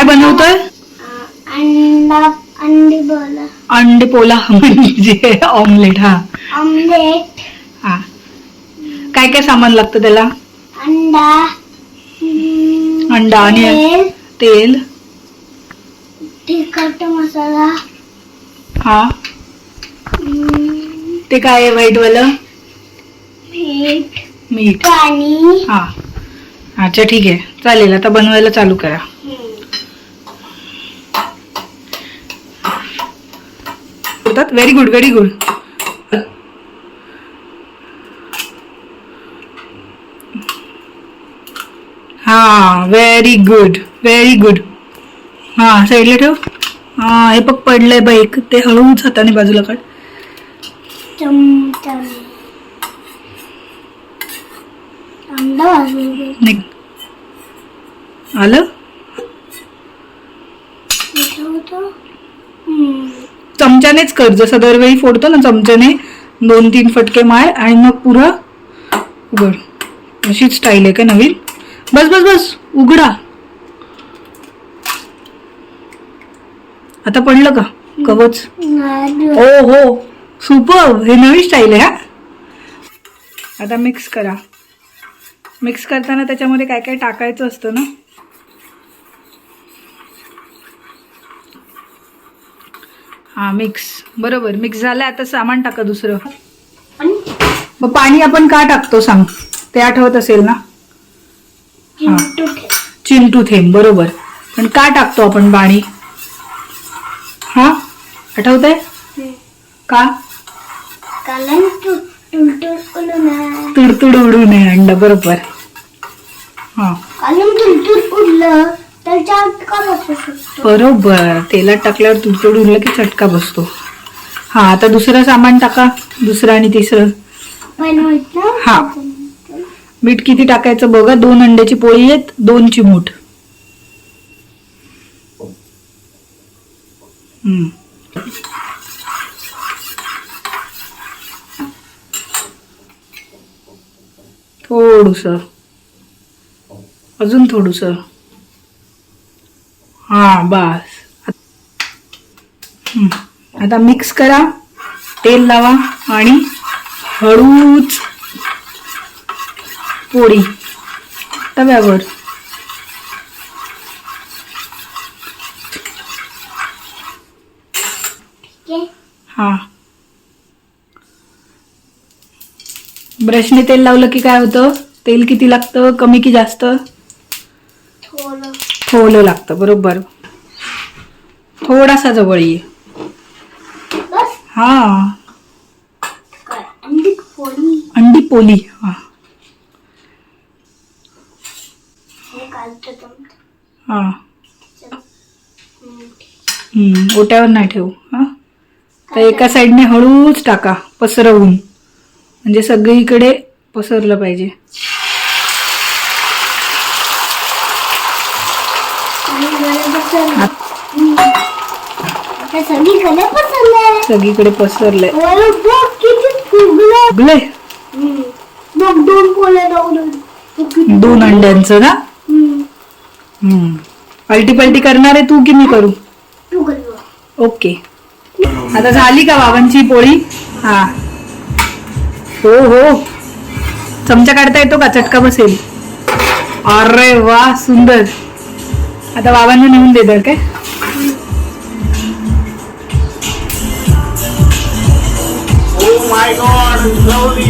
बनवतोय? अंडे पोला म्हणजे ऑमलेट. हा ऑमलेट. हा, काय काय सामान लागतं त्याला? अंडा आणि तेल, तिखट मसाला. हा, ते काय आहे व्हाईट वालं? मीठ, पाणी. हा. अच्छा ठीक आहे, चालेल. आता बनवायला चालू करा. Very good, very good. हा, व्हेरी गुड, व्हेरी गुड. हा, साईडला ठेव. हा, हे बघ पडलंय बाईक, ते हळूच हाताने बाजूला काढ. आलं? चमच्यानेच कर, जसं दरवेळी फोडतो ना चमच्याने. 2-3 फटके मार आणि मग पुरा उघड. अशीच स्टाईल आहे का नवीन? बस बस बस, उघडा. आता पडलं का कवच? ओ हो, सुपर. हे नवीन स्टाईल आहे. हा, आता मिक्स करा. मिक्स करताना त्याच्यामध्ये काय काय टाकायचं असतं ना. हा, मिक्स. बरोबर, मिक्स झालं. आता सामान टाका दुसरं. मग पाणी आपण का टाकतो सांग, ते आठवत असेल ना? चिंटू थेंब. बरोबर, पण का टाकतो आपण पाणी? हा, आठवतंय का? तुडतुड उडू नये अंडा. बरोबर. हा, बरोबर. तेलात टाकल्यावर तुडतुड उडलं की चटका बसतो. हा, आता दुसरं सामान टाका, दुसरं आणि तिसरं. हा, मीठ किती टाकायचं बघा. 2 अंड्याची पोळी आहेत, 2 चिमूट. थोडस, अजून थोडस. हा, बस. आता मिक्स करा, तेल लावा आणि हळूच पोळी तव्यावर. हा, ब्रशने तेल लावलं की काय होतं? तेल किती लागतं? कमी की जास्त? थोडं लागतं. बरोबर. थोडासा जवळ ये. हा, अंडी पोली. हा, हा. ओट्यावर नाही ठेवू. हा, तर एका साईडने हळूच टाका, पसरवून, म्हणजे सगळीकडे पसरलं पाहिजे. सगळीकडे पसरलंय. फुगलंय. 2 अंड्यांचं ना. पलटी पलटी करणार आहे तू की मी करू? ओके. आता झाली का बाबांची पोळी? हा, हो हो. चमचा काढता येतो का? चटका बसेल. अरे वा, सुंदर. आता बाबांना नेऊन दे दर काय. Oh my God, slowly.